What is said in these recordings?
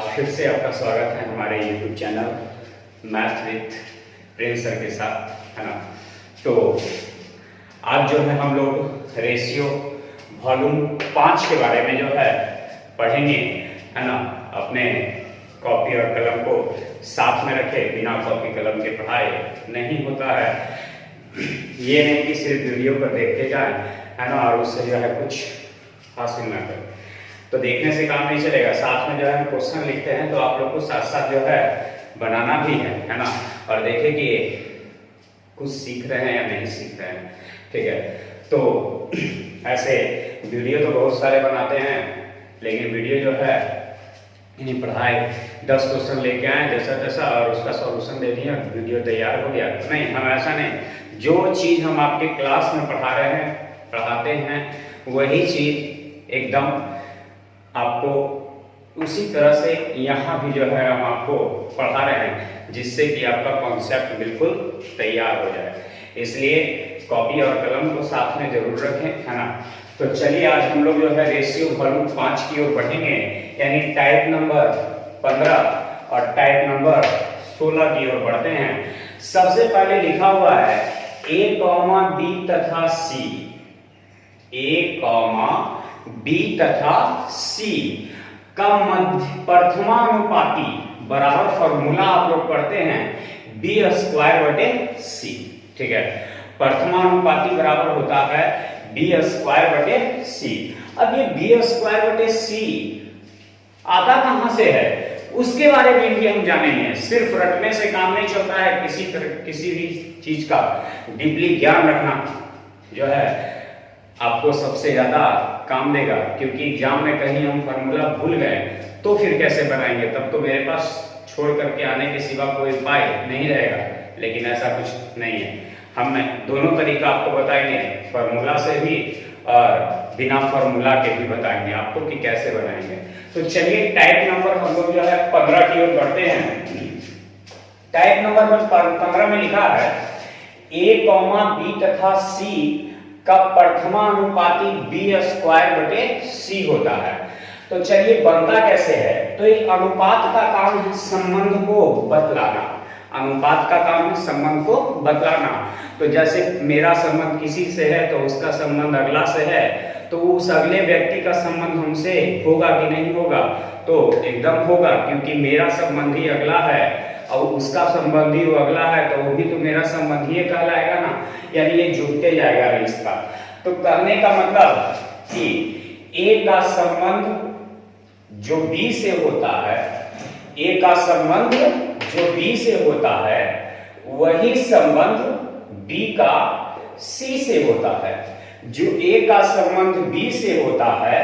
फिर से आपका स्वागत है हमारे YouTube channel math with Prince sir के साथ, है ना। तो आज जो है हम लोग रेशियो वॉल्यूम 5 के बारे में जो है पढ़ेंगे, है ना। अपने कॉपी और कलम को साथ में रखे, बिना कॉपी कलम के पढ़ाई नहीं होता है। ये नहीं कि सिर्फ वीडियो पर देखते जाए, है ना, और उससे जो है कुछ हासिल ना करें, तो देखने से काम नहीं चलेगा। साथ में जो है हम क्वेश्चन लिखते हैं, तो आप लोग को साथ साथ जो है बनाना भी है ना। और देखें कि कुछ सीख रहे हैं या नहीं सीख रहे हैं, ठीक है। तो ऐसे वीडियो तो बहुत सारे बनाते हैं, लेकिन वीडियो जो है इन्हीं पढ़ाई 10 क्वेश्चन लेके आए जैसा तैसा और उसका सॉल्यूशन दे दिया, वीडियो तैयार हो गया। नहीं, हम ऐसा नहीं। जो चीज़ हम आपके क्लास में पढ़ा रहे हैं, पढ़ाते हैं, वही चीज़ एकदम आपको उसी तरह से यहाँ भी जो है हम आपको पढ़ा रहे हैं, जिससे कि आपका कॉन्सेप्ट बिल्कुल तैयार हो जाए। इसलिए कॉपी और कलम को साथ में जरूर रखें, है ना। तो चलिए आज हम लोग जो है रेशियो वॉल्यूम 5 की ओर बढ़ेंगे, यानी टाइप नंबर 15 और टाइप नंबर 16 की ओर बढ़ते हैं। सबसे पहले लिखा हुआ है a, b तथा c, a, b तथा c का मध्य प्रथमानुपाती बराबर फॉर्मूला आप लोग पढ़ते हैं b² c, ठीक है। प्रथमानुपाती बराबर होता है b² c। अब ये b² c आता कहां से है, उसके बारे में भी हम जानेंगे। सिर्फ रटने से काम नहीं चलता है, किसी भी चीज का डीपली ज्ञान रखना जो है आपको सबसे ज्यादा काम देगा। क्योंकि एग्जाम में कहीं हम फॉर्मूला भूल गए तो फिर कैसे बनाएंगे, तब तो मेरे पास छोड़ करके आने के सिवा कोई उपाय नहीं रहेगा। लेकिन ऐसा कुछ नहीं है, हम दोनों तरीका आपको बताएंगे, फॉर्मूला से भी और बिना फॉर्मूला के भी बताएंगे आपको कि कैसे बनाएंगे। तो चलिए टाइप नंबर हम लोग जो है 15 की ओर बढ़ते हैं। टाइप नंबर 15 में लिखा है a, b तथा c का प्रथमानुपाती b² c होता है। तो चलिए बनता कैसे है, तो एक अनुपात का काम है संबंध को बतलाना। अनुपात का काम है संबंध को बतलाना। तो जैसे मेरा संबंध किसी से है तो उसका संबंध अगला से है, तो उस अगले व्यक्ति का संबंध हमसे होगा कि नहीं होगा, तो एकदम होगा, क्योंकि मेरा संबंधी अगला है और उसका संबंधी वो अगला है, तो वो भी तो मेरा संबंधी कहलाएगा ना। यानी ये जुड़ते जाएगा रिश्ता। तो करने का मतलब कि ए का संबंध जो बी से होता है, ए का संबंध जो बी से होता है, वही संबंध बी का सी से होता है। जो ए का संबंध बी से होता है,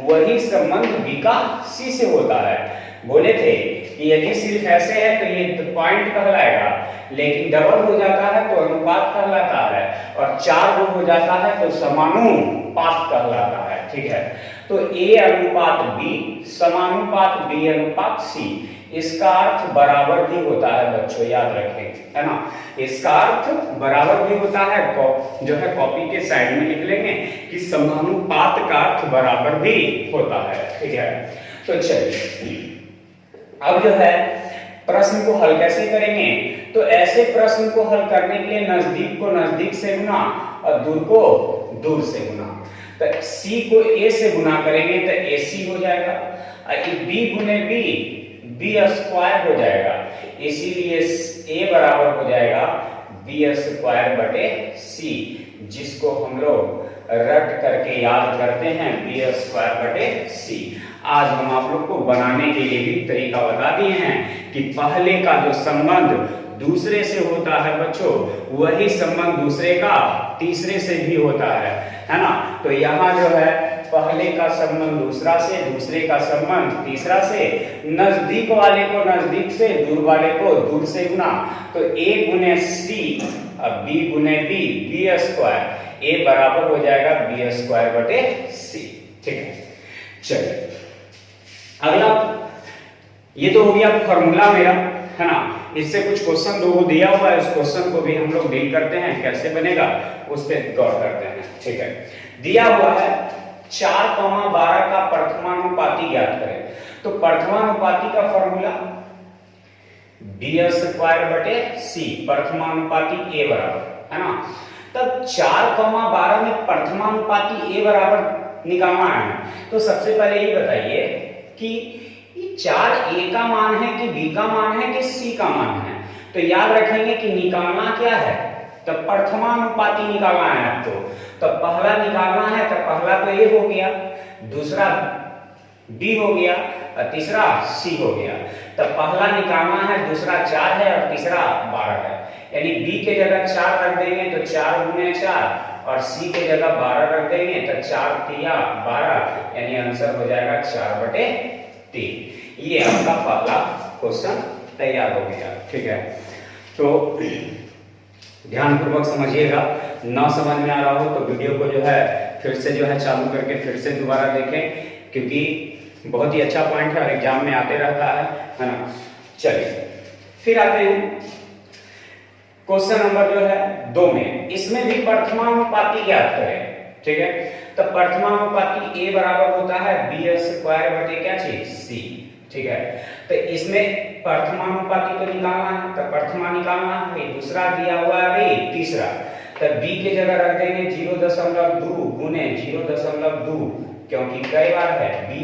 वही संबंध बी का सी से होता है। बोले थे कि यदि सिर्फ ऐसे है तो ये पॉइंट कहलाएगा, लेकिन डबल हो जाता है तो अनुपात कहलाता है, और 4 हो जाता है तो समानुपात कहलाता है, ठीक है। तो a अनुपात b समानुपात b अनुपात c, इसका अर्थ बराबर भी होता है बच्चों, याद रखें, है ना। इसका अर्थ बराबर भी होता है, जो है कॉपी के साइड में लिख लेंगे कि समानुपात का अर्थ बराबर भी होता है, ठीक है। तो चलिए अब जो है प्रश्न को हल कैसे करेंगे, तो ऐसे प्रश्न को हल करने के लिए नजदीक को नजदीक से गुना और दूर को दूर से गुना। तो c को a से गुना करेंगे तो ac हो जाएगा, और b गुने b² हो जाएगा। इसीलिए a बराबर हो जाएगा b² c, जिसको हम लोग रट करके याद करते हैं b² c। आज हम आप लोग को बनाने के लिए भी तरीका बता दिए हैं कि पहले का जो संबंध दूसरे से होता है बच्चों, वही संबंध दूसरे का तीसरे से भी होता है ना। तो यहाँ जो है पहले का संबंध दूसरा से, दूसरे का संबंध तीसरा से, नजदीक वाले को नजदीक से, दूर वाले को दूर से गुना। तो a गुने c और b गुने b² a बराबर हो जाएगा b² c, ठीक है। चलिए अगला, ये तो हो गया फॉर्मूला मेरा, है ना। इससे कुछ क्वेश्चन दो दिया हुआ है, उस क्वेश्चन को भी हम लोग डील करते हैं, कैसे बनेगा उस पर गौर करते हैं, ठीक है। दिया हुआ है 4, 12 का प्रथमानुपाती ज्ञात करें। तो प्रथमानुपाती का फॉर्मूला b² c, प्रथमानुपाती a बराबर, है ना। तब 4,12 में प्रथमानुपाती a बराबर निकालना है। तो सबसे पहले ये बताइए कि 4a का मान है कि b का मान है कि c का मान है। तो याद रखेंगे कि निकालना क्या है, तब प्रथमानुपाती निकालना है आपको। तो पहला निकालना है, तो पहला तो a हो गया, दूसरा b हो गया और तीसरा c हो गया। तब पहला निकालना है, दूसरा 4 है और तीसरा 12 है। यानी b के जगह 4 रख देंगे तो 4 गुने 4 और c के जगह 12 रख देंगे तो 4 तिया 12, यानी आंसर हो जाएगा 4/3। ये आपका पहला क्वेश्चन तैयार हो गया। ठीक है, तो ध्यानपूर्वक समझिएगा। ना समझ में आ रहा हो तो वीडियो को जो है फिर से जो है चालू करके फिर से दोबारा देखें, क्योंकि बहुत ही अच्छा पॉइंट है और एग्जाम में आते रहता है ना। चलिए फिर आते हैं क्वेश्चन नंबर जो है 2 में। इसमें भी प्रथमानुपाती ज्ञात करें। ठीक है, तो प्रथमानुपाती a बराबर होता है b² क्या चीज c। ठीक है, तो इसमें प्रथमानुपाती तो निकालना है, तो प्रथमा निकालना है, दूसरा दिया हुआ है तीसरा। तो b के जगह रख देंगे 0.2 गुने 0.2, क्योंकि कई बार है b²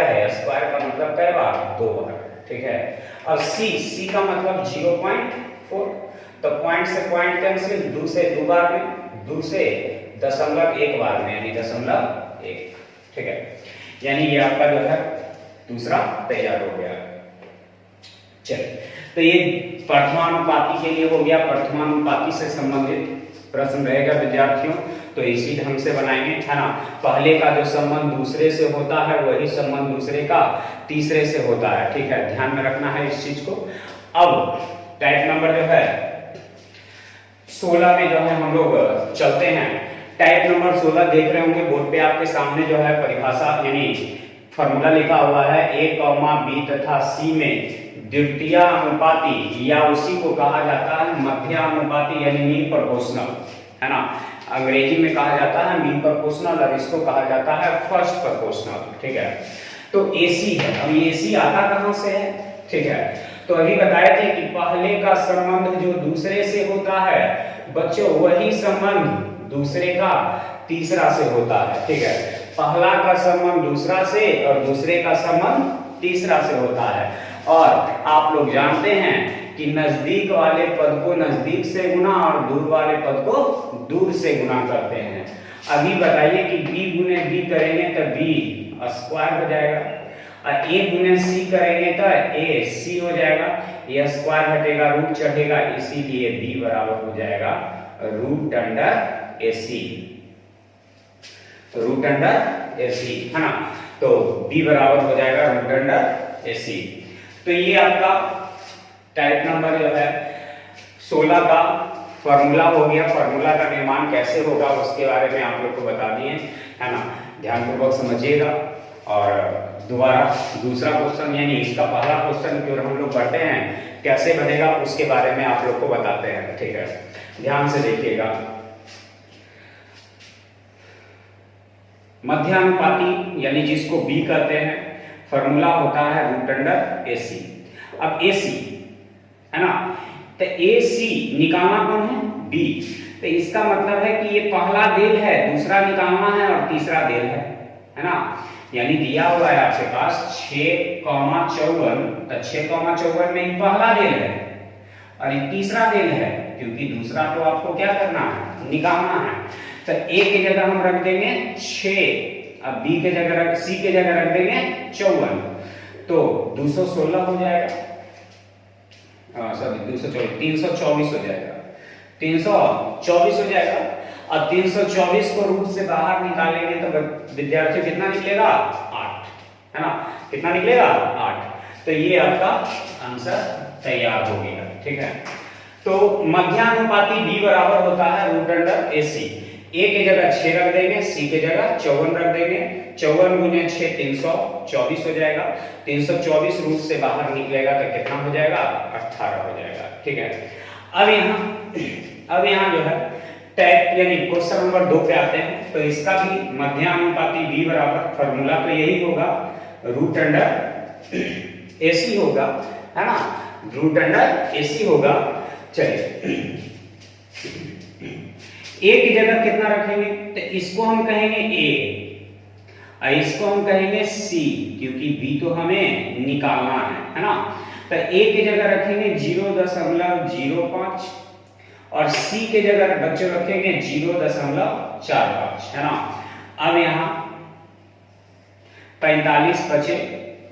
है, स्क्वायर का मतलब कई बार 2 बार। ठीक है, और c का मतलब 0.4, तो पॉइंट से पॉइंट कैंसिल, 2 से 2 बार में, 2 से 0.1 बार में, यानी 0.1। ठीक है, यानी ये आपका जो है दूसरा तैयार हो गया। चलिए, तो ये प्रथमानुपाती के लिए हो गया। प्रथमानुपाती से संबंधित प्रश्न रहेगा विद्यार्थियों, तो इसी ढंग से बनाएंगे, है ना। पहले का जो संबंध दूसरे से होता है वही संबंध दूसरे का तीसरे से होता है। ठीक है, ध्यान में रखना है इस चीज को। अब टाइप नंबर जो है 16 में जो है हम लोग चलते हैं। टाइप नंबर 16 देख रहे होंगे बोर्ड पे आपके सामने जो है परिभाषा यानी फॉर्मूला लिखा हुआ है। a, b तथा c में द्वितीयानुपाती या उसी को कहा जाता है मध्यानुपाती यानी मीन प्रोपोर्शनल, है ना। अंग्रेजी में कहा जाता है मीन प्रोपोर्शनल और इसको कहा जाता है फर्स्ट प्रोपोर्शनल। ठीक है, तो AC है। अब AC आता कहां से है? ठीक है, तो अभी बताए थे कि पहले का संबंध जो दूसरे से होता है बच्चों, वही संबंध दूसरे का तीसरा से होता है। ठीक है, पहला का संबंध दूसरा से और दूसरे का संबंध तीसरा से होता है। और आप लोग जानते हैं कि नजदीक वाले पद को नजदीक से गुना और दूर वाले पद को दूर से गुना करते हैं। अभी बताइए कि b गुने b करेंगे तो b स्क्वायर हो जाएगा, और a गुने c करेंगे तो a c हो जाएगा। ये स्क्वायर हटेगा, रूट चढ़ेगा, इसीलिए b बराबर हो जाएगा √AC। तो √AC, है ना। तो b बराबर हो जाएगा √AC। तो ये आपका टाइप नंबर जो है 16 का फॉर्मूला हो गया। फॉर्मूला का निर्माण कैसे होगा उसके बारे में आप लोग को बता दिए, है ना। ध्यानपूर्वक समझिएगा। और दोबारा दूसरा क्वेश्चन यानी इसका पहला क्वेश्चन की ओर हम लोग बढ़ते हैं, कैसे बनेगा उसके बारे में आप लोग को बताते हैं। ठीक है, ध्यान से देखिएगा। मध्यानुपाती यानी जिसको b कहते हैं, फॉर्मूला होता है √AC। अब AC, है ना, तो AC निकालना कौन है? b। तो इसका मतलब है कि ये पहला देल है, दूसरा निकालना है और तीसरा देल है ना। यानी दिया हुआ है आपके पास 6,54, तो 6,54 में ही पहला देल है और ये तीसरा देल है, क्योंकि दूसरा तो आपको क्या करना है? निकालना है। तो a की जगह हम रख देंगे 6, अब b के जगह c के जगह रख देंगे 54, तो 216 हो जाएगा। सॉरी 224, 324 हो जाएगा, 324 हो जाएगा। और 324 को रूट से बाहर निकालेंगे तो विद्यार्थियों कितना निकलेगा? 8, है ना। कितना निकलेगा? 8। तो ये आपका आंसर तैयार हो गया। ठीक है, तो मध्यानुपाती b बराबर होता है √AC। a के जगह 6 रख देंगे, c के जगह 54 रख देंगे। 54 गुने 6 324 हो जाएगा। 324 रूट से बाहर निकलेगा तो कितना हो जाएगा? 18 हो जाएगा। ठीक है, अब यहाँ जो है टाइप यानी क्वेश्चन नंबर 2 पे आते हैं। तो इसका भी मध्यानुपाती b बराबर फॉर्मूला तो यही होगा AC होगा, है ना, रूट अंडर AC होगा। चलिए A की जगह कितना रखेंगे, तो इसको हम कहेंगे A और इसको हम कहेंगे C, क्योंकि B तो हमें निकालना है ना। तो A की जगह रखेंगे 0.05 और C के जगह बच्चों रखेंगे 0.45, है ना। अब यहां 45 बचे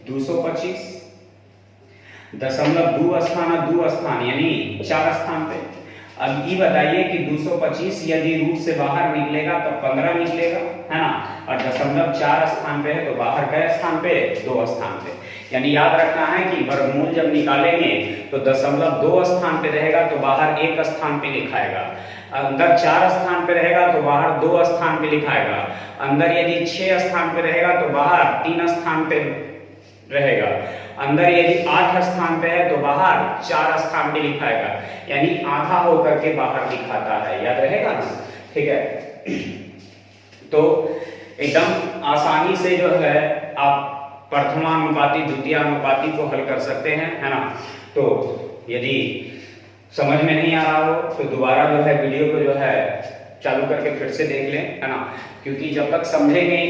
225, दशमलव 2 स्थान यानी 4 स्थान पे। अब ये बताइए कि 225 यदि रूट से बाहर निकलेगा तो 15 निकलेगा, है ना, और दशमलव 4 स्थान पे है तो बाहर गए स्थान पे 2 स्थान पे। यानी याद रखना है कि वर्गमूल जब निकालेंगे तो दशमलव 2 स्थान पे रहेगा तो बाहर 1 स्थान पे लिखाएगा, अंदर 4 स्थान पे रहेगा तो बाहर 2 स्थान पे लिखाएगा, अंदर यदि 6 स्थान पे रहेगा तो बाहर 3 स्थान पे रहेगा, अंदर यदि 8 स्थान पे है तो बाहर 4 स्थान पे लिखाएगा, यानी आधा होकर के बाहर दिखाता है। याद रहेगा ना, ठीक है। तो एकदम आसानी से जो है आप प्रथमानुपाती द्वितीयानुपाती को हल कर सकते हैं, है ना। तो यदि समझ में नहीं आ रहा हो तो दोबारा जो है वीडियो को जो है चालू करके फिर से देख लें, है ना, क्योंकि जब तक समझेंगे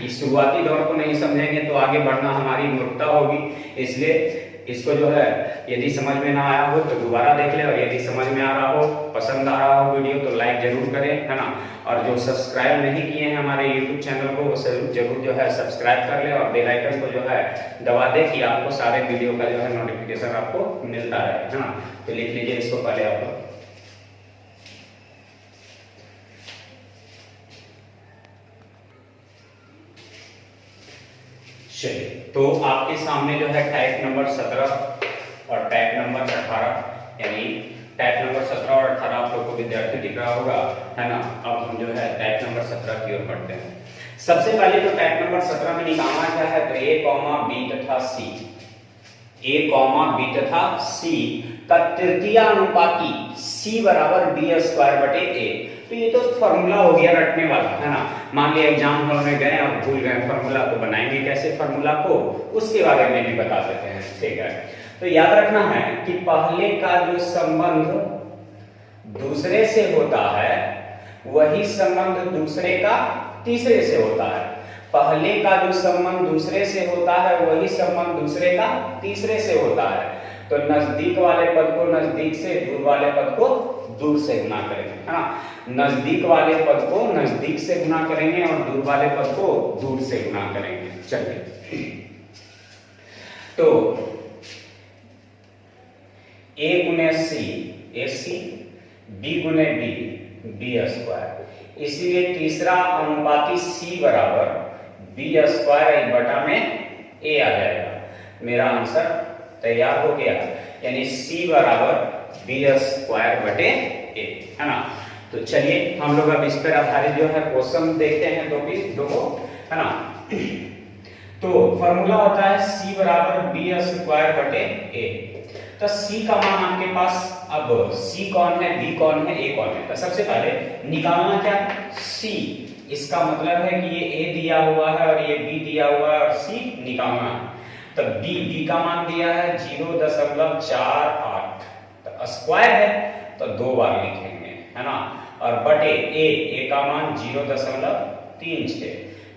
इस शुरुआती दौर को नहीं समझेंगे तो आगे बढ़ना हमारी मूर्खता होगी। इसलिए इसको जो है यदि समझ में ना आया हो तो दोबारा देख ले, और यदि समझ में आ रहा हो, पसंद आ रहा हो वीडियो तो लाइक जरूर करें, है ना। और जो सब्सक्राइब नहीं किए हैं हमारे यूट्यूब चैनल को वो जरूर जो है सब्सक्राइब कर ले और बेल आइकन को जो है दबा दे कि आपको सारे वीडियो का जो है नोटिफिकेशन आपको मिलता रहे, है ना। तो लिख लीजिए इसको पहले आप लोग। चलिए, तो आपके सामने जो है टैग नंबर 17 और टैग नंबर 18, यानी टैग नंबर 17 और 18 आप लोग को विद्यार्थी दिख रहा होगा, है ना। अब हम जो है टैग नंबर 17 की ओर बढ़ते हैं। सबसे पहले तो टैग नंबर 17 में निकालना क्या है, तो A, B तथा C, A, B तथा C का तृतीयानुपाती C बराबर B स्क्वायर बटे A। तो ये तो फॉर्मूला हो गया रटने वाला, है ना। मान लिया एग्जाम हॉल में गए और भूल गए फॉर्मूला, तो बनाएंगे कैसे फॉर्मूला को, उसके बारे में भी बता देते हैं, ठीक है। तो याद रखना है कि पहले का जो संबंध दूसरे से होता है वही संबंध दूसरे का तीसरे से होता है, पहले का जो संबंध दूसरे से होता है वही संबंध दूसरे का तीसरे से होता है। तो नजदीक वाले पद को नजदीक से, दूर वाले पद को दूर से गुना करेंगे, है ना। नजदीक वाले पद को नजदीक से गुना करेंगे और दूर वाले पद को दूर से गुना करेंगे। चलिए, तो A गुने C AC, B गुने B B स्क्वायर, इसीलिए तीसरा अनुपाती C बराबर B स्क्वायर बटा में A आ जाएगा। मेरा आंसर तैयार हो गया, यानी C बराबर B स्क्वायर बटे A, है ना। तो चलिए हम लोग अब इस पर आधारित जो है क्वेश्चन देखते हैं दो, है ना। तो फॉर्मूला होता है C बराबर B स्क्वायर बटे A। तो C का मान आपके पास, अब C कौन है, B कौन है, A कौन है। तो सबसे पहले निकालना क्या, C, इसका मतलब है कि ये A दिया हुआ है और ये B दिया हुआ है और C निकालना है। तो B का मान दिया है 0.48, तो स्क्वायर है तो 2 बार लिखेंगे, है ना। और बटे A का मान 0.36,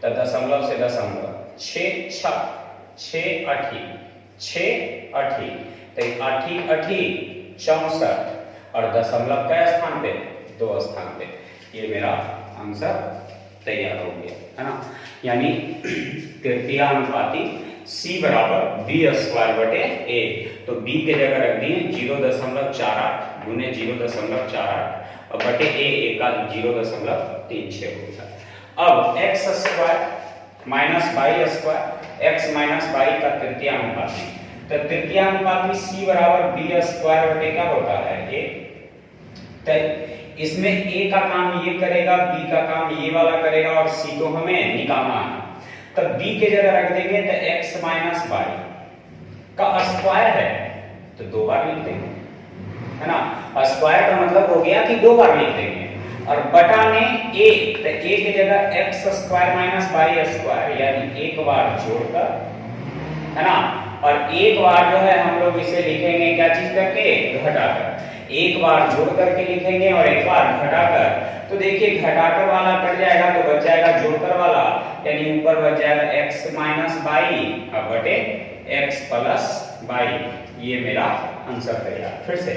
तो दशमलव से दशमलव 6 8 तो 8 64 और दशमलव क्या स्थान पे, 2 स्थान पे। ये मेरा आंसर तैयार हो गया, है ना। यानी तृतीयानुपाती C बराबर B स्क्वायर बटे A। तो B के जगह रख दिए 0.48 गुने 0.48 और बटे A का 0.36 होता है। अब x square minus y square, x minus y का तृतीयानुपाती, तो तृतीयानुपाती C बराबर B स्क्वायर बटे क्या होता है, A। तो इसमें A का काम ये करेगा, B का काम ये वाला करेगा और C को हमें निकालना है। तो B के जगह रख देंगे तो x माइनस y का स्क्वायर है तो 2 बार लिख देंगे, है ना। स्क्वायर का मतलब हो गया कि 2 बार लिख देंगे। और बटा में A, तो A की जगह x square minus y square, यानी एक बार जोड़कर है ना। और एक बार जो है हम लोग इसे लिखेंगे क्या चीज करके, घटाकर। एक बार जोड़ करके लिखेंगे और एक बार घटाकर। तो देखिए घटाकर वाला कट जाएगा तो बच जाएगा जोड़कर वाला, यानी ऊपर बच जाएगा x माइनस बाई बटे x प्लस बाई। ये मेरा आंसर तैयार। फिर से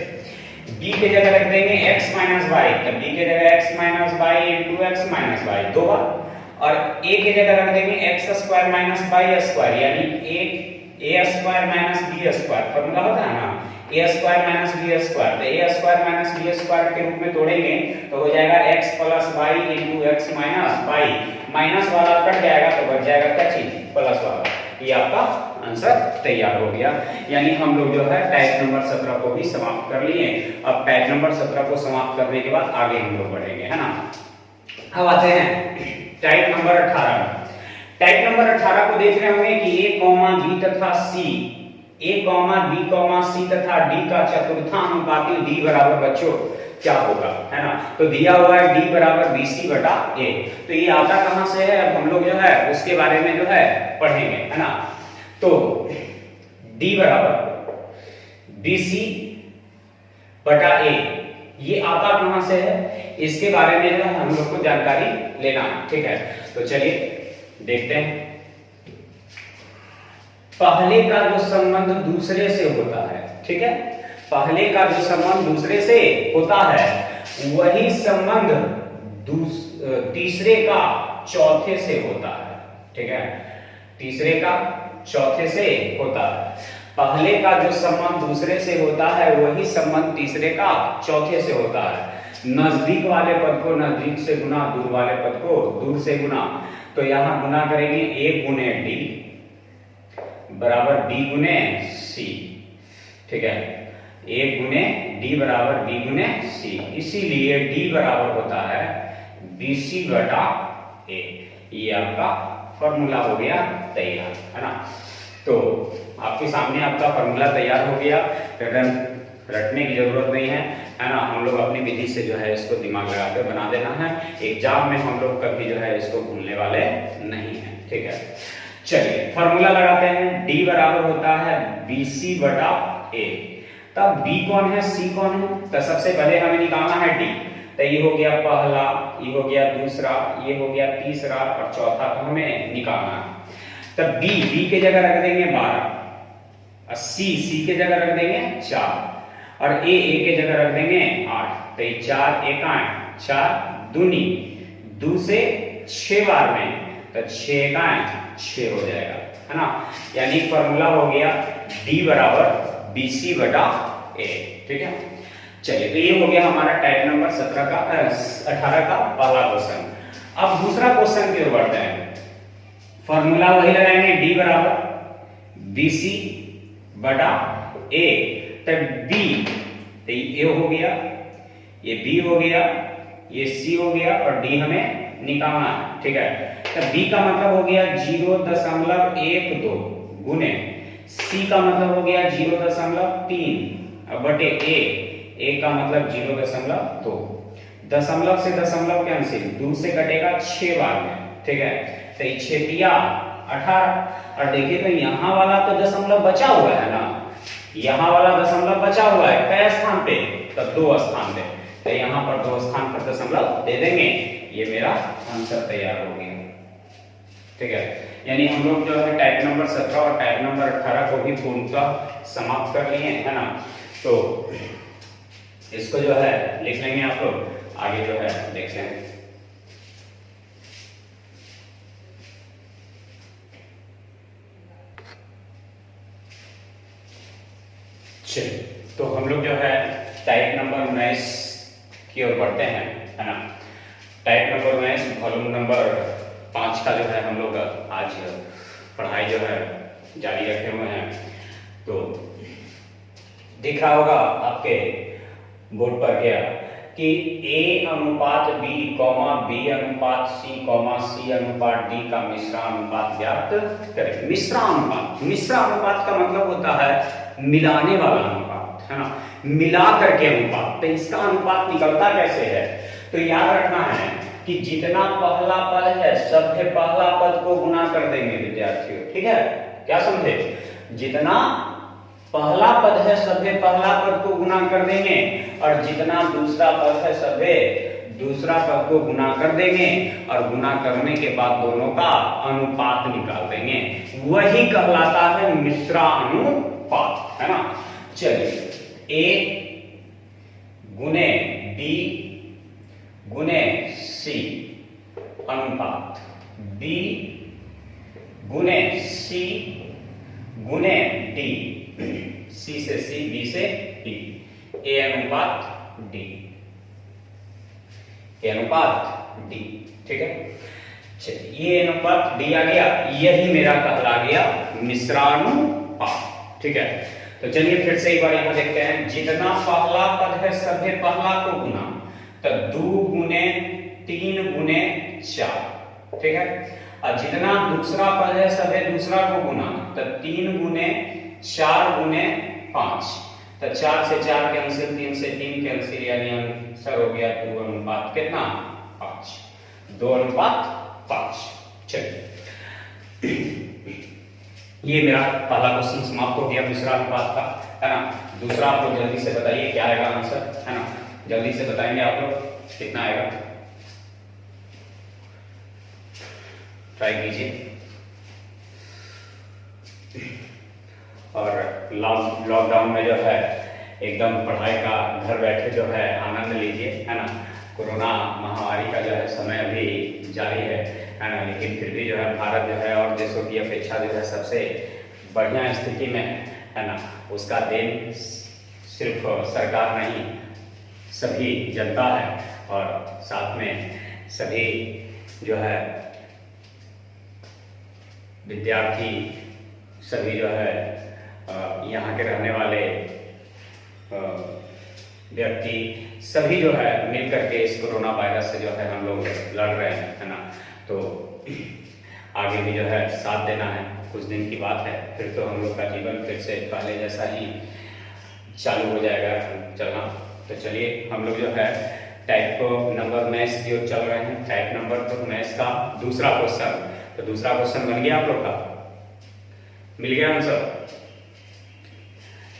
b के जगह रख देंगे x माइनस बाई, तब b के जगह x minus by into x minus by दो बार, और a के जगह रख देंगे x square minus by square, यानी a square minus b square. Formula होता है ना a square minus b square, तो a square minus b square के रूप में तोड़ेंगे तो हो जाएगा x plus by into x minus by. Minus वाला कट जाएगा तो बच जाएगा क्या चीज, प्लस वाला। ये आपका आंसर तैयार हो गया। यानी हम लोग जो है टाइप नंबर 17 को भी समाप्त कर लिए। अब टाइप नंबर 17 को समाप्त करने के बाद आगे हम लोग बढ़ेंगे, है ना। अब आते हैं टाइप नंबर 18। टाइप नंबर 18 को देख रहे होंगे कि a, b तथा c, a, b, c तथा d का चतुर्थानुपाती d बराबर बच्चों क्या होगा, है ना। तो दिया हुआ है d बराबर bc बटा a। तो ये आता कहां से है, अब हम लोग जो है उसके बारे में जो है पढ़ेंगे, है ना। तो d बराबर bc बटा a ये आता कहां से है, इसके बारे में जो है हम लोग को जानकारी लेना है, ठीक है। तो चलिए देखते हैं। पहले का जो संबंध दूसरे से होता है, ठीक है, पहले का जो संबंध दूसरे से होता है वही संबंध तीसरे का चौथे से होता है, ठीक है। तीसरे का चौथे से होता है। पहले का जो संबंध दूसरे से होता है वही संबंध तीसरे का चौथे से होता है। नजदीक वाले पद को नजदीक से गुना, दूर वाले पद को दूर से गुना। तो यहां गुना करेंगे a गुने d बराबर b गुने c, ठीक है। a गुने d बराबर b गुने c, इसीलिए d बराबर होता है bc बटा a। ये आपका फॉर्मूला हो गया तैयार, है ना। तो आपके सामने आपका फॉर्मूला तैयार हो गया, रटने की जरूरत नहीं है ना। हम लोग अपनी विधि से जो है इसको दिमाग लगा कर बना देना है। एग्जाम में हम लोग कभी जो है इसको भूलने वाले नहीं है, ठीक है। चलिए फॉर्मूला लगाते हैं। d बराबर होता है bc बटा a। तब b कौन है, c कौन है, तो सबसे पहले हमें निकालना है d। तो ये हो गया पहला, ये हो गया दूसरा, ये हो गया तीसरा और चौथा को हमें निकालना है। तब b के जगह रख देंगे 12 और c के जगह रख देंगे 4 और a के जगह रख देंगे 8। तो ये 4 एकाएं 4 दूनी, 2 से 6 बार में, तो 6 एकाएं 6 हो जाएगा, है ना। यानी फॉर्मूला हो गया d बराबर bc बटा a, ठीक है। चलिए तो ये हो गया हमारा टाइप नंबर 18 का पहला क्वेश्चन। अब दूसरा क्वेश्चन की ओर बढ़ते हैं। फॉर्मूला वही लगाएंगे d बराबर bc बटा a। b तो ये हो गया, ये b हो गया, ये c हो गया और d हमें निकालना है, ठीक है। तो b का मतलब हो गया 0.12 गुने, c का मतलब हो गया 0.3 बटे a का मतलब 0.2। दशमलव से दशमलव कैंसिल, 2 से कटेगा 6 बार में, ठीक है। तो 6 दिया 18 और देखिए तो यहाँ वाला तो दशमलव बचा हुआ है ना, यहाँ वाला दशमलव बचा हुआ है कई स्थान पे, तब 2 स्थान पे, तो यहाँ पर 2 स्थान पर दशमलव दे देंगे। ये मेरा आंसर तैयार हो गया, ठीक है। यानी हम लोग जो है टाइप नंबर 17 और टाइप नंबर 18 को भी पूर्णतः समाप्त कर लिए, है ना। तो इसको जो है लिख लेंगे आप लोग, आगे जो है देखते हैं। चलिए तो हम लोग जो है टाइप नंबर 19 की ओर बढ़ते हैं, है ना। टाइप नंबर 19 वॉल्यूम नंबर 5 का जो है हम लोग आज पढ़ाई जो है जारी रखे हुए हैं। तो दिख रहा होगा आपके बोर्ड पर क्या कि a अनुपात b, b अनुपात c, c अनुपात d का मिश्रानुपात ज्ञात करें। मिश्रानुपात का मतलब होता है मिलाने वाला अनुपात, है ना, मिला करके अनुपात। तो इसका अनुपात निकलता कैसे है, तो याद रखना है कि जितना पहला पद है सबसे पहला पद को गुना कर देंगे विद्यार्थियों, ठीक है। क्या समझे, जितना पहला पद है सभ्य पहला पद को गुना कर देंगे और जितना दूसरा पद है सभ्य दूसरा पद को गुना कर देंगे और गुना करने के बाद दोनों का अनुपात निकाल देंगे, वही कहलाता है मिश्रानुपात, है ना। चलिए ए गुने बी गुने सी अनुपात बी गुने सी गुने डी, सी से सी बी से डी, ए अनुपात डी, ए अनुपात डी, ठीक है। चलिए ये अनुपात डी आ गया, यही मेरा कहला गया मिश्रानुपात, ठीक है। तो चलिए फिर से एक बार यहां देखते हैं, जितना पहला पद है सभ्य पहला को गुना तो 2 गुने 3 गुने 4, ठीक है। और जितना दूसरा पद है सभ्य दूसरा को गुना तो 3 गुने 4 गुने 5, तो 4 से 4 कैंसिल, 3 से 3 कैंसिल, यानी आंसर हो गया 2 अनुपात कितना 5, 2 अनुपात 5। चलिए ये मेरा पहला क्वेश्चन समाप्त हो गया मिश्रानुपात का, है ना। दूसरा आप लोग जल्दी से बताइए क्या आएगा आंसर, है ना, जल्दी से बताएंगे आप लोग कितना आएगा, ट्राई कीजिए। और लॉकडाउन में जो है एकदम पढ़ाई का घर बैठे जो है आनंद लीजिए, है ना। कोरोना महामारी का जो है समय अभी जारी है ना, लेकिन फिर भी जो है भारत जो है और देशों की अपेक्षा जो है सबसे बढ़िया स्थिति में है ना। उसका देन सिर्फ सरकार नहीं सभी जनता है और साथ में सभी जो है विद्यार्थी, सभी जो है यहाँ के रहने वाले व्यक्ति, सभी जो है मिलकर के इस कोरोना वायरस से जो है हम लोग लड़ रहे हैं, है ना। तो आगे भी जो है साथ देना है, कुछ दिन की बात है, फिर तो हम लोग का जीवन फिर से पहले जैसा ही चालू हो जाएगा चलना। तो चलिए हम लोग जो है टाइप नंबर मैथ्स की ओर चल रहे हैं, टाइप नंबर तो मैथ्स का दूसरा क्वेश्चन, तो दूसरा क्वेश्चन बन गया आप लोग का, मिल गया आंसर।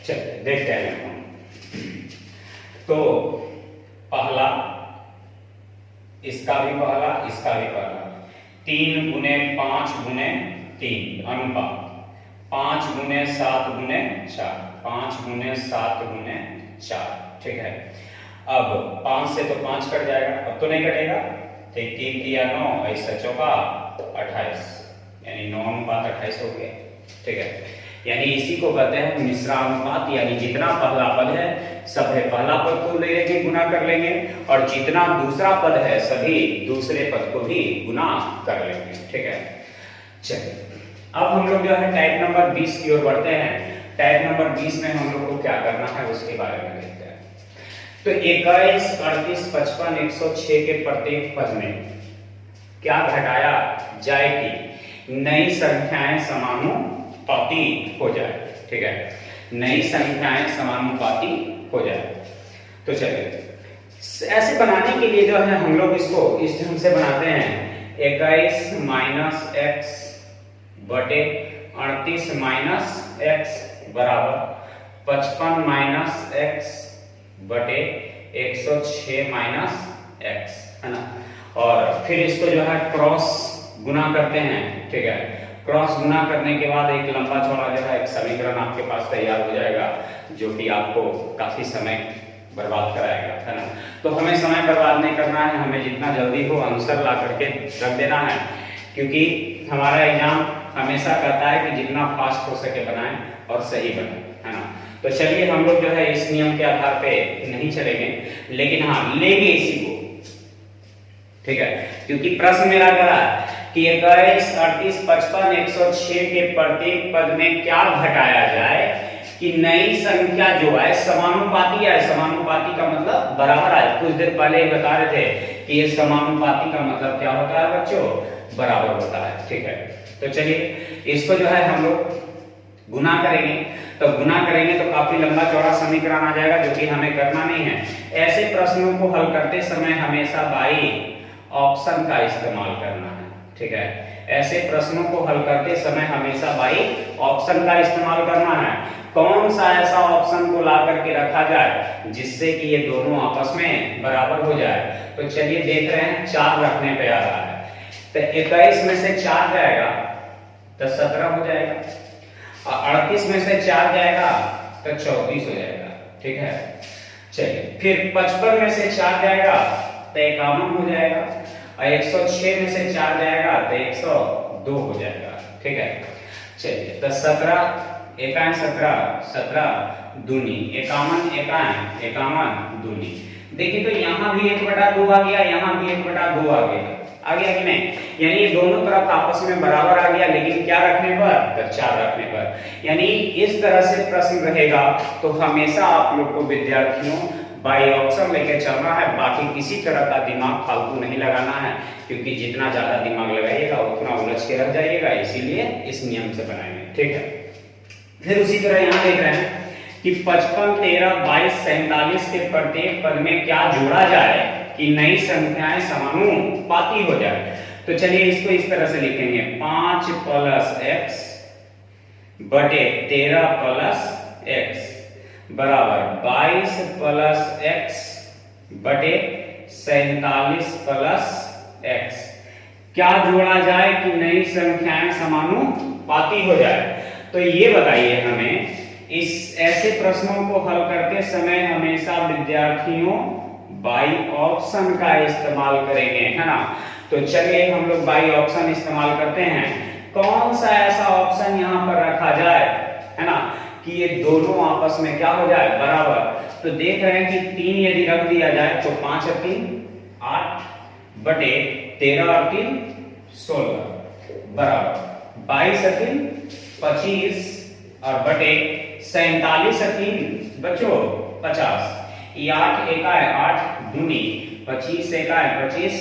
चलिए देखते हैं हम। तो पहला, इसका भी पहला, इसका भी पहला, 3 गुने 5 गुने 3 अनुपात 5 गुने 7 गुने 4, 5 गुने 7 गुने 4, ठीक है। अब 5 से तो 5 कट जाएगा, अब तो नहीं कटेगा, तो 3 दिया 9, ऐसा चौका 28, यानी 9 अनुपात 28 हो गया, ठीक है। यानी इसी को कहते हैं मिश्रानुपात, यानी जितना पहला पद है सभ्य पहला पद को ले लेंगे गुना कर लेंगे और जितना दूसरा पद है सभी दूसरे पद को भी गुना कर लेंगे, ठीक है। चलिए अब हम लोग जो है टाइप नंबर 20 की ओर बढ़ते हैं। टाइप नंबर 20 में हम लोग को क्या करना है उसके बारे में देखते हैं। तो 21, 38, 55, 106 के प्रत्येक पद में क्या घटाया जाए कि नई संख्याएं समानुपाती हो जाए, ठीक है, नई संख्याएं समानुपाती हो जाए। तो चलिए ऐसे बनाने के लिए जो है हम लोग इसको इस ढंग से बनाते हैं, 21 माइनस एक्स बटे 38 माइनस एक्स बराबर 55 माइनस एक्स बटे 106 माइनस एक्स, है ना। और फिर इसको जो है क्रॉस गुना करते हैं, ठीक है। क्रॉस गुना करने के बाद एक लंबा चौड़ा जो है एक समीकरण आपके पास तैयार हो जाएगा, जो कि आपको काफी समय बर्बाद कराएगा, है ना। तो हमें समय बर्बाद नहीं करना है, हमें जितना जल्दी हो आंसर ला करके रख देना है, क्योंकि हमारा एग्जाम हमेशा कहता है कि जितना फास्ट हो सके बनाएं और सही बनाएं, है ना। तो चलिए हम लोग जो है इस नियम के आधार पे नहीं चलेंगे, लेकिन हाँ लेंगे इसी को, ठीक है। क्योंकि प्रश्न मेरा कह रहा है कि 21, 38, 55, 106 के प्रत्येक पद में क्या घटाया जाए कि नई संख्या जो है समानुपाती है। समानुपाती का मतलब बराबर है। कुछ देर पहले ही बता रहे थे कि ये समानुपाती का मतलब क्या होता है बच्चों, बराबर होता है, ठीक है। तो चलिए इसको जो है हम लोग गुना करेंगे, तो गुना करेंगे तो काफी लंबा चौड़ा समीकरण आ जाएगा, जो कि हमें करना नहीं है। ऐसे प्रश्नों को हल करते समय हमेशा बाई ऑप्शन का इस्तेमाल करना है, ठीक है। ऐसे प्रश्नों को हल करते समय हमेशा बाई ऑप्शन का इस्तेमाल करना है। कौन सा ऐसा ऑप्शन को ला करके रखा जाए जिससे कि ये दोनों आपस में बराबर हो जाए। तो चलिए देख रहे हैं 4 रखने पे आ रहा है, तो 21 में से 4 जाएगा तो 17 हो जाएगा, और 38 में से 4 जाएगा तो 34 हो जाएगा, ठीक है। चलिए फिर 55 में से 4 जाएगा तो 51 हो जाएगा, और 106 में से 4 जाएगा तो 102 हो जाएगा, ठीक है। चलिए तो 17 एकाएं 17 दूनी 51 एकाएं 51 दूनी। देखिए तो यहाँ भी 1/2 आ गया, यहाँ भी 1/2 आ गया कि नहीं, यानी ये दोनों तरफ आपस में बराबर आ गया, लेकिन क्या रखने पर, तो 4 रखने पर। यानी इस तरह से प्रश्न रहेगा तो हमेशा आप लोग को विद्यार्थियों बाई ऑप्शन लेके चलना है। बाकी किसी तरह का दिमाग फालतू नहीं लगाना है, क्योंकि जितना ज्यादा दिमाग लगाइएगा उतना उलझ के रह जाइएगा, इसीलिए इस नियम से बनाएंगे, ठीक है। फिर उसी तरह यहाँ देख रहे हैं कि 55, 13, 22, 47 के प्रत्येक पद में क्या जोड़ा जाए कि नई संख्याएं समानुपाती हो जाए। तो चलिए इसको इस तरह से लिखेंगे, 5 + x बटे 13 + x बराबर 22 + x बटे 47 + x। क्या जोड़ा जाए कि नई संख्याएं समानुपाती हो जाए। तो ये बताइए हमें, इस ऐसे प्रश्नों को हल करते समय हमेशा विद्यार्थियों बाई ऑप्शन का इस्तेमाल करेंगे, है ना। तो चलिए हम लोग बाई ऑप्शन इस्तेमाल करते हैं। कौन सा ऐसा ऑप्शन यहाँ पर रखा जाए, है ना, कि ये दोनों आपस में क्या हो जाए, बराबर। तो देख रहे हैं कि 3 यदि रख दिया जाए तो 5 और 3 8 बटे 13 और 3 16 बराबर 22 और 3 25 और बटे 47 और 3 बच्चों 50। ये 8 एकाएं 8 दूनी 25 एकाएं 25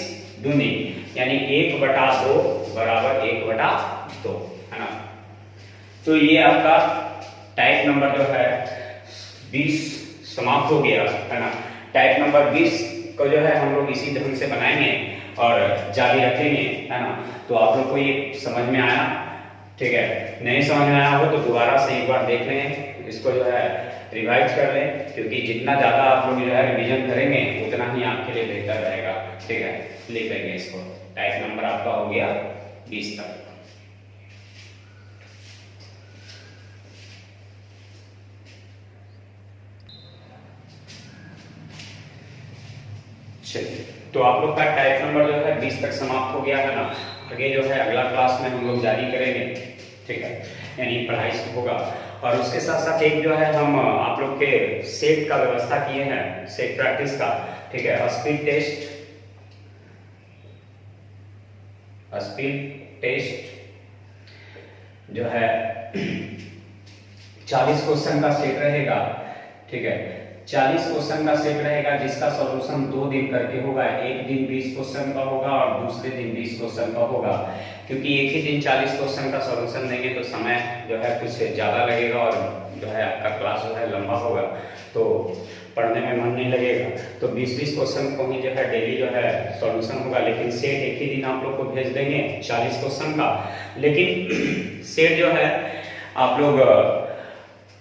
दूनी, यानी 1/2 बराबर 1/2, है ना। तो ये आपका टाइप नंबर जो है 20 समाप्त हो गया, है ना। टाइप नंबर 20 को जो है हम लोग इसी ढंग से बनाएंगे और जारी रखेंगे, है ना। तो आप लोग को ये समझ में आया, ठीक है। नहीं समझ में आया हो तो दोबारा से एक बार देख लें, इसको जो है रिवाइज कर लें, क्योंकि जितना ज्यादा आप लोग जो है रिवीजन करेंगे उतना ही आपके लिए बेहतर रहेगा, ठीक है। लिख लेंगे इसको। टाइप नंबर आपका हो गया 20 तक। चलिए तो आप लोग का टाइप नंबर जो है 20 तक समाप्त हो गया, है ना। आगे जो है अगला क्लास में हम लोग जारी करेंगे, ठीक है, यानी पढ़ाई शुरू होगा। और उसके साथ साथ एक जो है हम आप लोग के सेट का व्यवस्था किए हैं, सेट प्रैक्टिस का, ठीक है। स्पीड टेस्ट जो है 40 क्वेश्चन का सेट रहेगा, ठीक है। 40 क्वेश्चन का सेट रहेगा जिसका सॉल्यूशन 2 दिन करके होगा। एक दिन 20 क्वेश्चन का होगा और दूसरे दिन 20 क्वेश्चन का होगा, क्योंकि एक ही दिन 40 क्वेश्चन का सॉल्यूशन देंगे तो समय जो है कुछ ज़्यादा लगेगा और जो है आपका क्लास जो है लंबा होगा, तो पढ़ने में मन नहीं लगेगा। तो 20-20 क्वेश्चन को ही जो है डेली जो है सॉल्यूशन होगा, लेकिन सेट एक ही दिन आप लोग को भेज देंगे 40 क्वेश्चन का। लेकिन सेट जो है आप लोग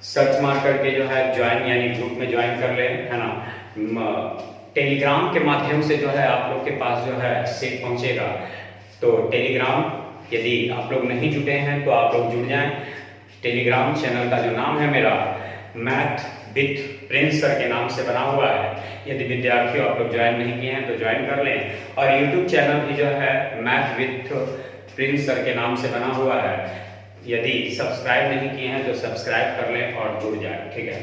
सर्च मार करके जो है ज्वाइन यानी ग्रुप में ज्वाइन कर ले, है ना। टेलीग्राम के माध्यम से जो है आप लोग के पास जो है सेट पहुंचेगा। तो टेलीग्राम यदि आप लोग नहीं जुटे हैं तो आप लोग जुड़ जाएं। टेलीग्राम चैनल का जो नाम है मेरा मैथ विथ प्रिंस सर के नाम से बना हुआ है। यदि विद्यार्थी आप लोग ज्वाइन नहीं किए हैं तो ज्वाइन कर लें। और यूट्यूब चैनल भी जो है मैथ विथ प्रिंस सर के नाम से बना हुआ है। यदि सब्सक्राइब नहीं किए हैं तो सब्सक्राइब कर लें और जुड़ जाएं, ठीक है।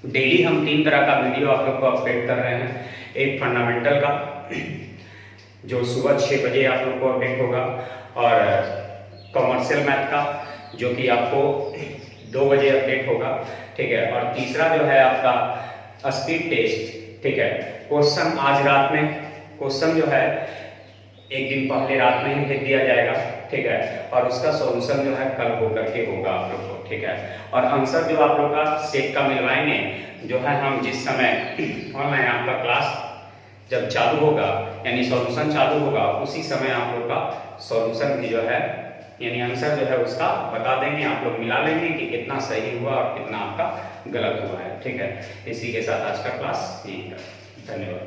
डेली हम 3 तरह का वीडियो आप लोग को अपडेट कर रहे हैं। एक फंडामेंटल का जो सुबह 6 बजे आप लोग को अपडेट होगा, और कॉमर्शियल मैथ का जो कि आपको 2 बजे अपडेट होगा, ठीक है। और तीसरा जो है आपका स्पीड टेस्ट, ठीक है। क्वेश्चन आज रात में, क्वेश्चन जो है एक दिन पहले रात में ही भेज दिया जाएगा, ठीक है। और उसका सॉल्यूशन जो है कल हो करके होगा आप लोग को, ठीक है। और आंसर जो आप लोग का सेट का मिलवाएंगे जो है हम जिस समय ऑनलाइन आपका क्लास जब चालू होगा यानी सॉल्यूशन चालू होगा उसी समय आप लोग का सॉल्यूशन भी जो है यानी आंसर जो है उसका बता देंगे, आप लोग मिला लेंगे कि कितना सही हुआ और कितना आपका गलत हुआ है। ठीक है, इसी के साथ आज का क्लास यहीं तक। धन्यवाद।